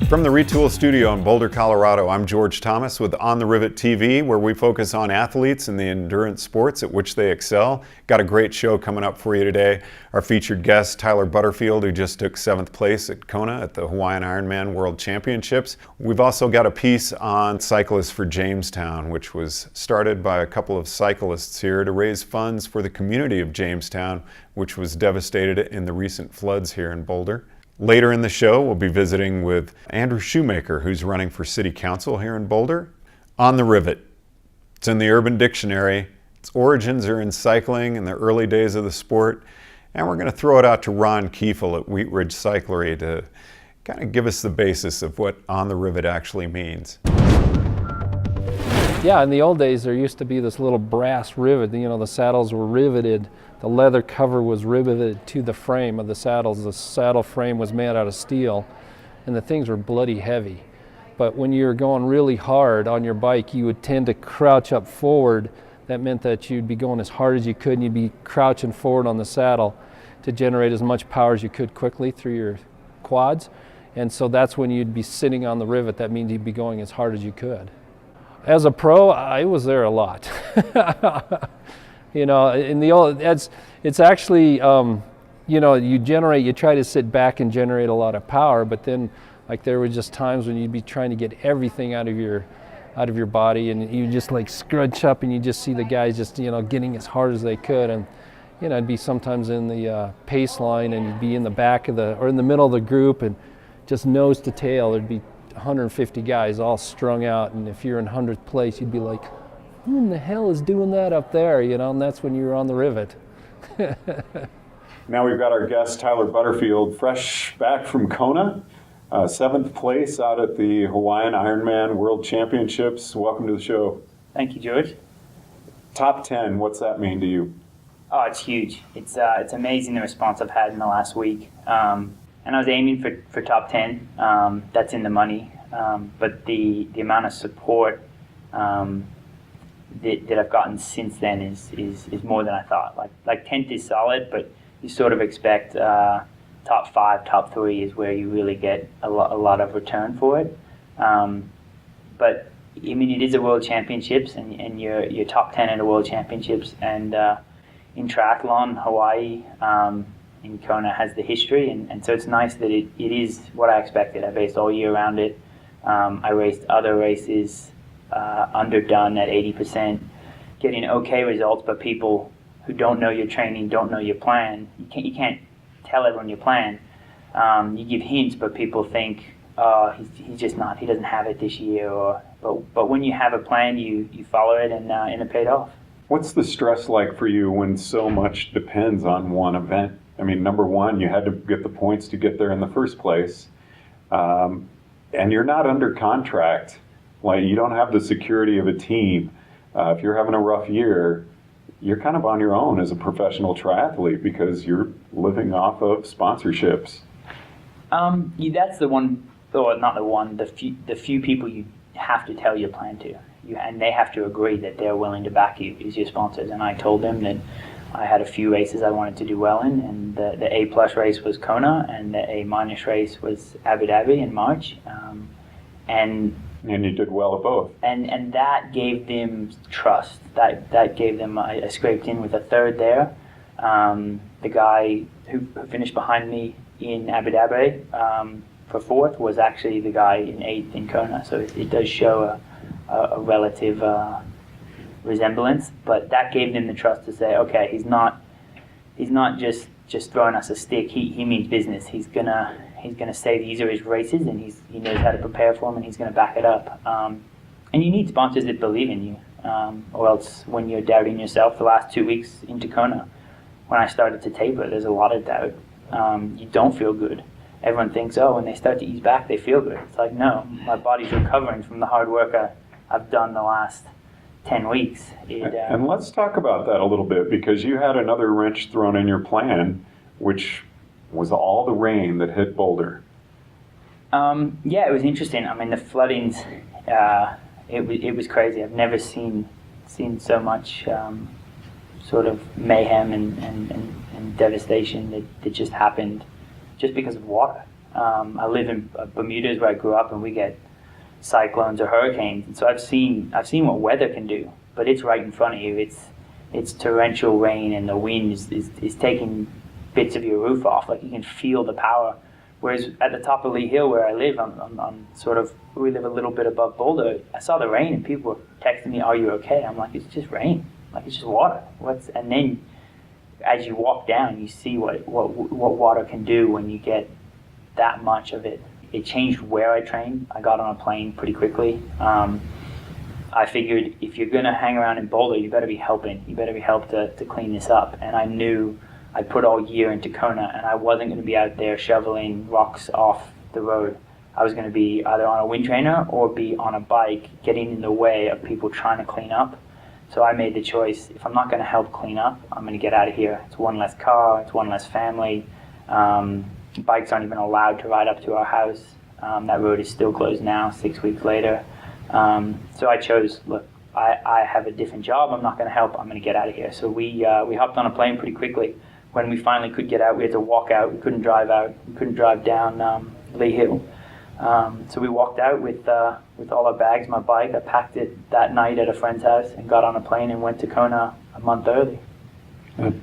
From the Retool Studio in Boulder, Colorado, I'm George Thomas with On the Rivet TV, where we focus on athletes and the endurance sports at which they excel. Got a great show coming up for you today. Our featured guest, Tyler Butterfield, who just took 7th place at Kona at the Hawaiian Ironman World Championships. We've also got a piece on Cyclists for Jamestown, which was started by a couple of cyclists here to raise funds for the community of Jamestown, which was devastated in the recent floods here in Boulder. Later in the show, we'll be visiting with Andrew Shoemaker, who's running for City Council here in Boulder. On the Rivet. It's in the Urban Dictionary. Its origins are in cycling in the early days of the sport. And we're going to throw it out to Ron Kiefel at Wheat Ridge Cyclery to kind of give us the basis of what On the Rivet actually means. Yeah, in the old days there used to be this little brass rivet. You know, the saddles were riveted. The leather cover was riveted to the frame of the saddles. The saddle frame was made out of steel, and the things were bloody heavy. But when you were going really hard on your bike, you would tend to crouch up forward. That meant that you'd be going as hard as you could, and you'd be crouching forward on the saddle to generate as much power as you could quickly through your quads. And so that's when you'd be sitting on the rivet. That means you'd be going as hard as you could. As a pro, I was there a lot. You know, in the old, it's actually, you know, you try to sit back and generate a lot of power, but then, like, there were just times when you'd be trying to get everything out of your body, and you just like scrunch up, and you just see the guys just, you know, getting as hard as they could, and you know, it'd be sometimes in the pace line, and you'd be in the back of or in the middle of the group, and just nose to tail, there'd be 150 guys all strung out, and if you're in 100th place, you'd be like, who in the hell is doing that up there, you know, and that's when you were on the rivet. Now we've got our guest, Tyler Butterfield, fresh back from Kona, 7th place out at the Hawaiian Ironman World Championships. Welcome to the show. Thank you, George. Top 10, what's that mean to you? Oh, it's huge. It's amazing the response I've had in the last week. And I was aiming for top 10. That's in the money. But the amount of support that I've gotten since then is more than I thought. Like 10th is solid, but you sort of expect top 5, top 3 is where you really get a lot of return for it. But I mean, it is a World Championships, and you're top 10 at a World Championships, and in triathlon, Hawaii in Kona has the history, and so it's nice that it is what I expected. I raced all year around it. I raced other races underdone at 80%, getting okay results, but people who don't know your training, don't know your plan, you can't tell everyone your plan. You give hints, but people think, oh, he's just not, he doesn't have it this year. But when you have a plan, you follow it, and it paid off. What's the stress like for you when so much depends on one event? I mean, number one, you had to get the points to get there in the first place, and you're not under contract. Like, you don't have the security of a team. If you're having a rough year, you're kind of on your own as a professional triathlete because you're living off of sponsorships. That's the one, or not the one, the few people you have to tell your plan to. And they have to agree that they're willing to back you as your sponsors. And I told them that I had a few races I wanted to do well in, and the A+ race was Kona, and the A- race was Abu Dhabi in March. And you did well at both. And that gave them trust. That gave them, I scraped in with a third there. The guy who finished behind me in Abu Dhabi for 4th was actually the guy in 8th in Kona. So it does show a relative resemblance. But that gave them the trust to say, okay, he's not just throwing us a stick. He means business. He's gonna say these are his races, and he knows how to prepare for them, and he's gonna back it up. And you need sponsors that believe in you, or else when you're doubting yourself, the last 2 weeks into Kona, when I started to taper, there's a lot of doubt. You don't feel good. Everyone thinks, oh, when they start to ease back, they feel good. It's like, no, my body's recovering from the hard work I've done the last 10 weeks. And let's talk about that a little bit, because you had another wrench thrown in your plan, which was all the rain that hit Boulder. Yeah, it was interesting. I mean, the floodings, it was crazy. I've never seen so much sort of mayhem and devastation that just happened just because of water. I live in Bermuda, where I grew up, and we get cyclones or hurricanes. And so I've seen what weather can do, but it's right in front of you. It's torrential rain, and the wind is taking bits of your roof off. Like, you can feel the power. Whereas at the top of Lee Hill, where I live, we live a little bit above Boulder. I saw the rain, and people were texting me, "Are you okay?" I'm like, "It's just rain. Like, it's just water." And then as you walk down, you see what water can do when you get that much of it. It changed where I trained. I got on a plane pretty quickly. I figured, if you're going to hang around in Boulder, you better be helping. You better be helped to clean this up. And I knew I put all year into Kona, and I wasn't going to be out there shoveling rocks off the road. I was going to be either on a wind trainer or be on a bike, getting in the way of people trying to clean up. So I made the choice, if I'm not going to help clean up, I'm going to get out of here. It's one less car, it's one less family. Bikes aren't even allowed to ride up to our house. That road is still closed now, 6 weeks later. So I chose, look, I have a different job, I'm not going to help, I'm going to get out of here. So we hopped on a plane pretty quickly. When we finally could get out, we had to walk out. We couldn't drive out. We couldn't drive down Lee Hill. So we walked out with all our bags, my bike. I packed it that night at a friend's house and got on a plane and went to Kona a month early.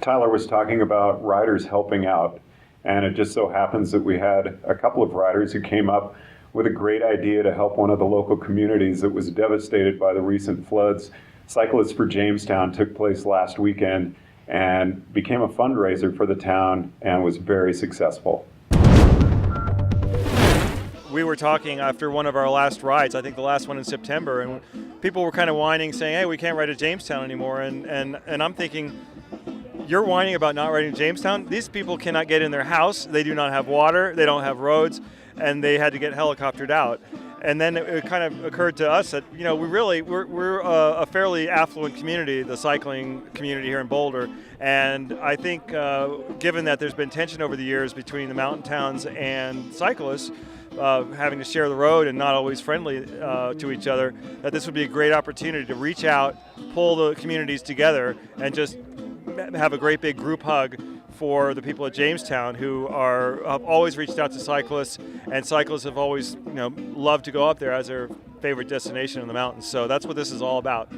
Tyler was talking about riders helping out, and it just so happens that we had a couple of riders who came up with a great idea to help one of the local communities that was devastated by the recent floods. Cyclists for Jamestown took place last weekend and became a fundraiser for the town and was very successful. We were talking after one of our last rides, I think the last one in September, and people were kind of whining, saying, "Hey, we can't ride to Jamestown anymore." And I'm thinking, you're whining about not riding to Jamestown? These people cannot get in their house. They do not have water. They don't have roads, and they had to get helicoptered out. And then it kind of occurred to us that, you know, we're a fairly affluent community, the cycling community here in Boulder. And I think given that there's been tension over the years between the mountain towns and cyclists, having to share the road and not always friendly to each other, that this would be a great opportunity to reach out, pull the communities together, and just have a great big group hug for the people at Jamestown who have always reached out to cyclists, and cyclists have always, loved to go up there as their favorite destination in the mountains. So that's what this is all about.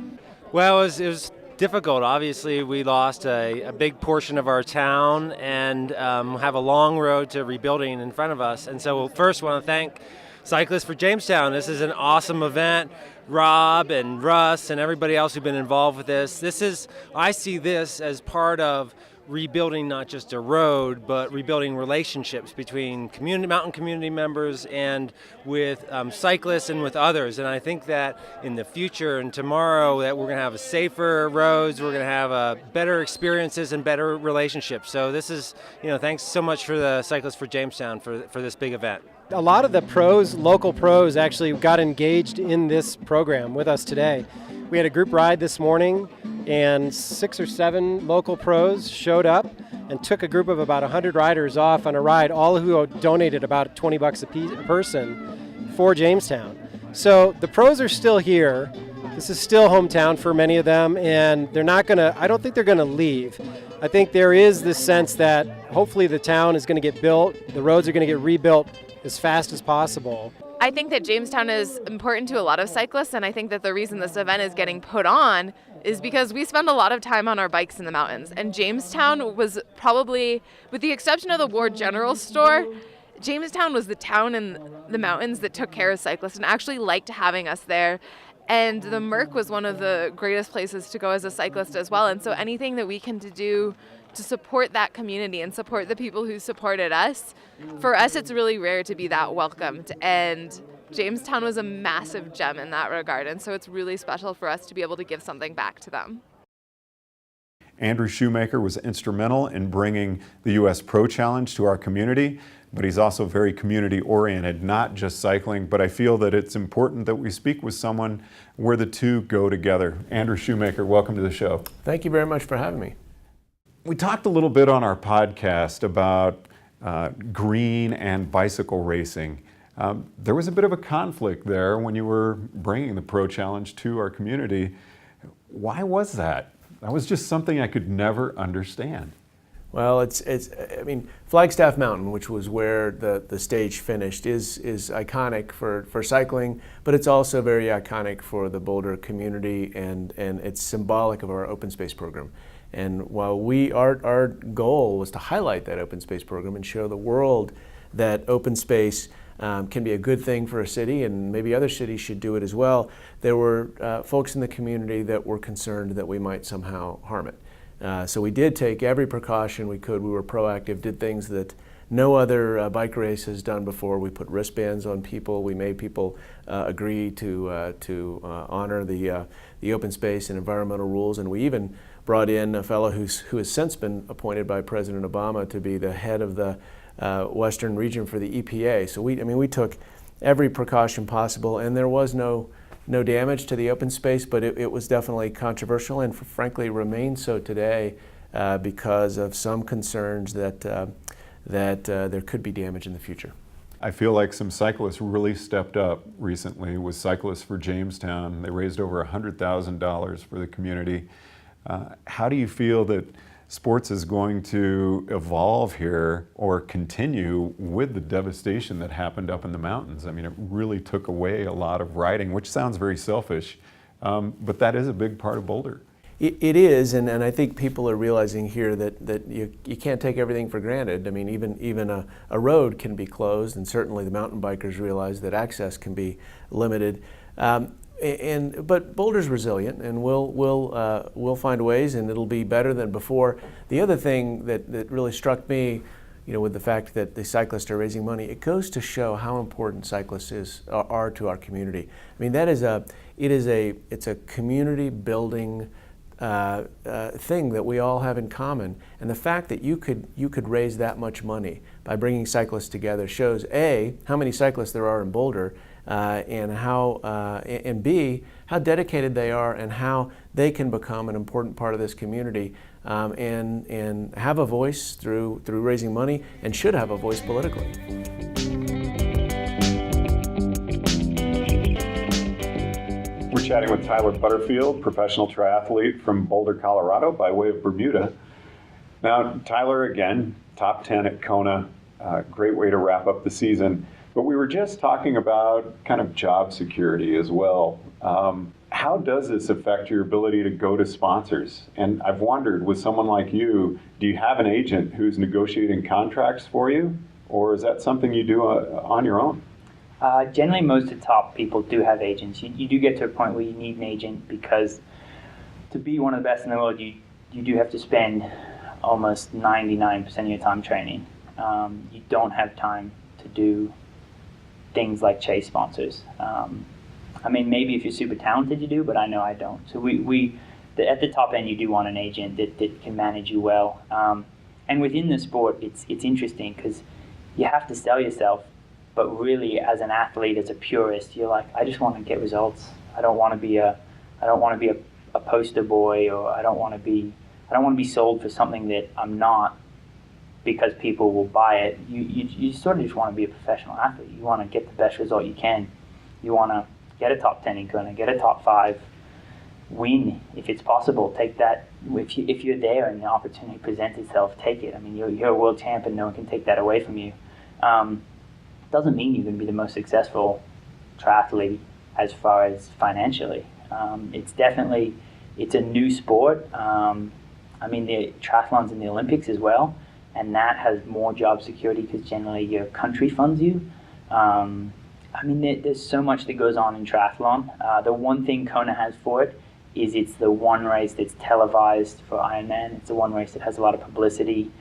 Well, it was difficult. Obviously, we lost a big portion of our town and have a long road to rebuilding in front of us. And so first, I want to thank Cyclists for Jamestown. This is an awesome event. Rob and Russ and everybody else who've been involved with this. I see this as part of rebuilding not just a road, but rebuilding relationships between mountain community members and with cyclists and with others. And I think that in the future and tomorrow that we're going to have safer roads, we're going to have better experiences and better relationships. So this is, thanks so much for the Cyclists for Jamestown for this big event. A lot of the local pros actually got engaged in this program with us today. We had a group ride this morning, and 6 or 7 local pros showed up and took a group of about 100 riders off on a ride, all who donated about $20 a person for Jamestown. So the pros are still here. This is still hometown for many of them, and I don't think they're gonna leave. I think there is this sense that hopefully the town is gonna get built, the roads are gonna get rebuilt as fast as possible. I think that Jamestown is important to a lot of cyclists, and I think that the reason this event is getting put on is because we spend a lot of time on our bikes in the mountains. And Jamestown was probably, with the exception of the War General Store, Jamestown was the town in the mountains that took care of cyclists and actually liked having us there. And the Merc was one of the greatest places to go as a cyclist as well. And so anything that we can do to support that community and support the people who supported us, for us it's really rare to be that welcomed. And Jamestown was a massive gem in that regard. And so it's really special for us to be able to give something back to them. Andrew Shoemaker was instrumental in bringing the U.S. Pro Challenge to our community, but he's also very community-oriented, not just cycling, but I feel that it's important that we speak with someone where the two go together. Andrew Shoemaker, welcome to the show. Thank you very much for having me. We talked a little bit on our podcast about green and bicycle racing. There was a bit of a conflict there when you were bringing the Pro Challenge to our community. Why was that? That was just something I could never understand. Well, I mean, Flagstaff Mountain, which was where the stage finished, is iconic for cycling, but it's also very iconic for the Boulder community, and it's symbolic of our open space program. And while our goal was to highlight that open space program and show the world that open space can be a good thing for a city, and maybe other cities should do it as well, there were folks in the community that were concerned that we might somehow harm it. So we did take every precaution we could. We were proactive, did things that no other bike race has done before. We put wristbands on people. We made people agree to honor the open space and environmental rules. And we even brought in a fellow who has since been appointed by President Obama to be the head of the Western region for the EPA. So we took every precaution possible, and there was no damage to the open space, but it was definitely controversial, and frankly remains so today because of some concerns that there could be damage in the future. I feel like some cyclists really stepped up recently with Cyclists for Jamestown. They raised over $100,000 for the community. How do you feel that sports is going to evolve here or continue with the devastation that happened up in the mountains? I mean, it really took away a lot of riding, which sounds very selfish, but that is a big part of Boulder. It is, and I think people are realizing here that you can't take everything for granted. I mean, even a road can be closed, and certainly the mountain bikers realize that access can be limited. But Boulder's resilient, and we'll find ways, and it'll be better than before. The other thing that really struck me, with the fact that the cyclists are raising money, it goes to show how important cyclists are to our community. I mean, it's a community building thing that we all have in common, and the fact that you could raise that much money by bringing cyclists together shows A, how many cyclists there are in Boulder, and B, how dedicated they are and how they can become an important part of this community, and have a voice through raising money, and should have a voice politically. We're chatting with Tyler Butterfield, professional triathlete from Boulder, Colorado, by way of Bermuda. Now, Tyler, again, top 10 at Kona, great way to wrap up the season. But we were just talking about kind of job security as well. How does this affect your ability to go to sponsors? And I've wondered, with someone like you, do you have an agent who's negotiating contracts for you? Or is that something you do on your own? Generally, most of the top people do have agents. You do get to a point where you need an agent, because to be one of the best in the world, you do have to spend almost 99% of your time training. You don't have time to do things like chase sponsors. I mean, maybe if you're super talented you do, but I know I don't. So at the top end, you do want an agent that can manage you well. And within the sport, it's interesting because you have to sell yourself, but really as an athlete, as a purist, you're like, I just want to get results. I don't want to be a poster boy, or I don't want to be sold for something that I'm not, because people will buy it. You sort of just want to be a professional athlete. You want to get the best result you can. You want to get a top 10 in Kona, get a top 5, win if it's possible. Take that. If you're there and the opportunity presents itself, take it. I mean, you're a world champ, and no one can take that away from you. Doesn't mean you're going to be the most successful triathlete as far as financially. It's a new sport. I mean, the triathlon's in the Olympics as well, and that has more job security because generally your country funds you. I mean, there's so much that goes on in triathlon. The one thing Kona has for it is it's the one race that's televised for Ironman. It's the one race that has a lot of publicity.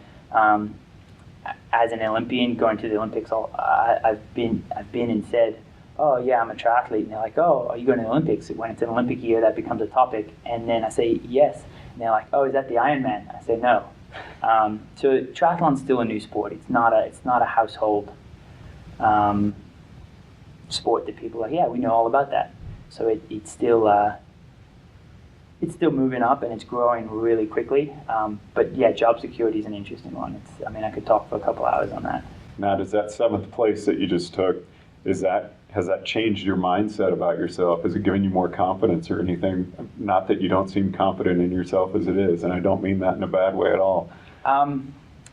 As an Olympian going to the Olympics, I've been and said, oh yeah, I'm a triathlete, and they're like, oh, are you going to the Olympics? When it's an Olympic year, that becomes a topic, and then I say yes, and they're like, oh, is that the Ironman? I say no. So triathlon's still a new sport. It's not a household sport that people are like, yeah, we know all about that. So it's still moving up, and it's growing really quickly. But yeah, job security is an interesting one. I could talk for a couple hours on that. Now, does that 7th place that you just took, has that changed your mindset about yourself? Has it given you more confidence or anything? Not that you don't seem confident in yourself as it is, and I don't mean that in a bad way at all.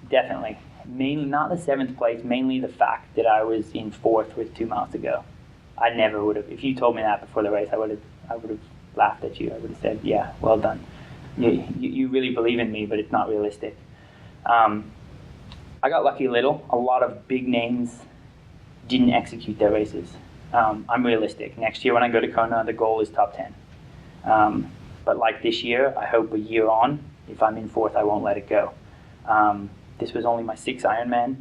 Definitely. Mainly not the 7th place, mainly the fact that I was in 4th with 2 miles to go. I never would have, if you told me that before the race, I would have laughed at you. I would have said, yeah, well done. You really believe in me, but it's not realistic. I got lucky a little. A lot of big names didn't execute their races. I'm realistic. Next year when I go to Kona, the goal is top 10. But like this year, I hope a year on, if I'm in 4th, I won't let it go. This was only my 6th Ironman.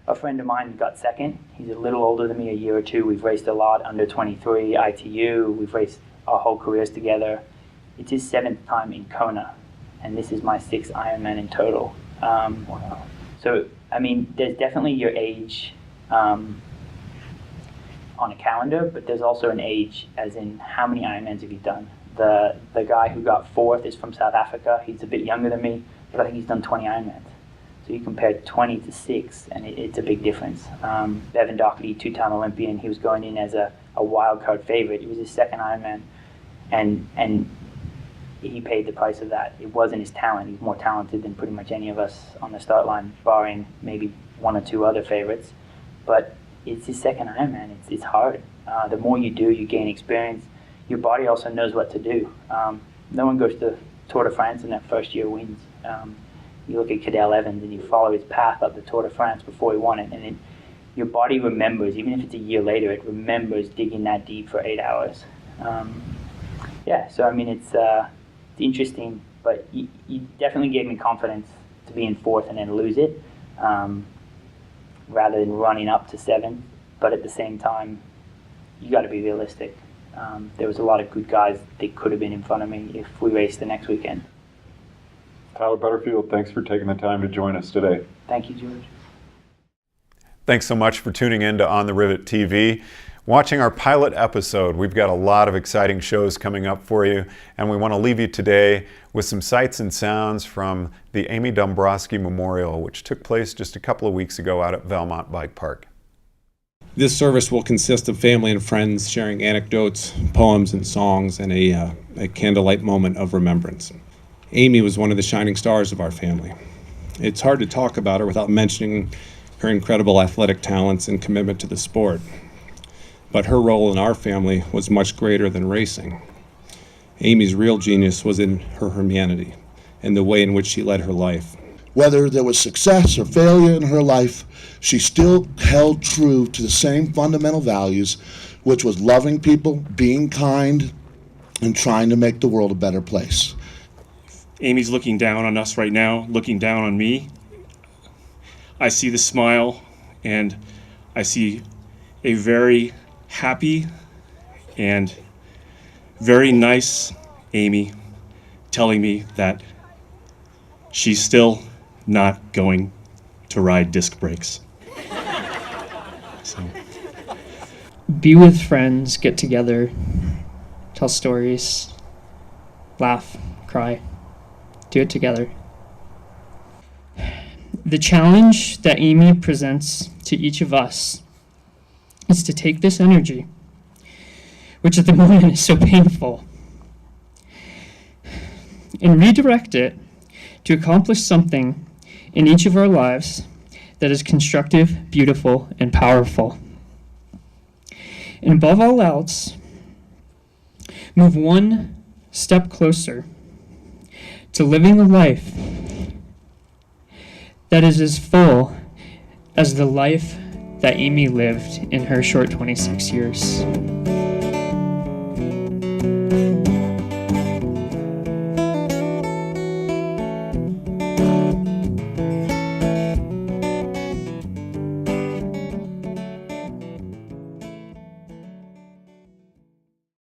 A friend of mine got 2nd. He's a little older than me, a year or two. We've raced a lot, under 23, ITU. We've raced our whole careers together. It's his 7th time in Kona, and this is my 6th Ironman in total. Wow. So, I mean, there's definitely your age on a calendar, but there's also an age as in how many Ironmans have you done. The guy who got 4th is from South Africa. He's a bit younger than me, but I think he's done 20 Ironmans. So you compare 20 to 6, and it's a big difference. Bevan Doherty, 2-time Olympian, he was going in as a wild card favorite. It was his 2nd Ironman, and he paid the price of that. It wasn't his talent. He's more talented than pretty much any of us on the start line, barring maybe 1 or 2 other favorites. But it's his 2nd Ironman. It's hard. The more you do, you gain experience. Your body also knows what to do. No one goes to Tour de France and their first year wins. You look at Cadel Evans and you follow his path up the Tour de France before he won it, and your body remembers, even if it's a year later, it remembers digging that deep for 8 hours. Yeah, so I mean, it's interesting, but you definitely gave me confidence to be in 4th and then lose it, rather than running up to 7th. But at the same time, you got to be realistic. There was a lot of good guys that could have been in front of me if we raced the next weekend. Tyler Butterfield, thanks for taking the time to join us today. Thank you, George. Thanks so much for tuning in to On the Rivet TV. Watching our pilot episode, we've got a lot of exciting shows coming up for you, and we want to leave you today with some sights and sounds from the Amy Dombroski Memorial, which took place just a couple of weeks ago out at Valmont Bike Park. This service will consist of family and friends sharing anecdotes, poems, and songs, and a candlelight moment of remembrance. Amy was one of the shining stars of our family. It's hard to talk about her without mentioning her incredible athletic talents and commitment to the sport. But her role in our family was much greater than racing. Amy's real genius was in her humanity and the way in which she led her life. Whether there was success or failure in her life, she still held true to the same fundamental values, which was loving people, being kind, and trying to make the world a better place. Amy's looking down on us right now, looking down on me. I see the smile, and I see a very happy and very nice Amy telling me that she's still not going to ride disc brakes. So. Be with friends, get together, tell stories, laugh, cry. Do it together. The challenge that Amy presents to each of us is to take this energy, which at the moment is so painful, and redirect it to accomplish something in each of our lives that is constructive, beautiful, and powerful. And above all else, move one step closer to living a life that is as full as the life that Amy lived in her short 26 years.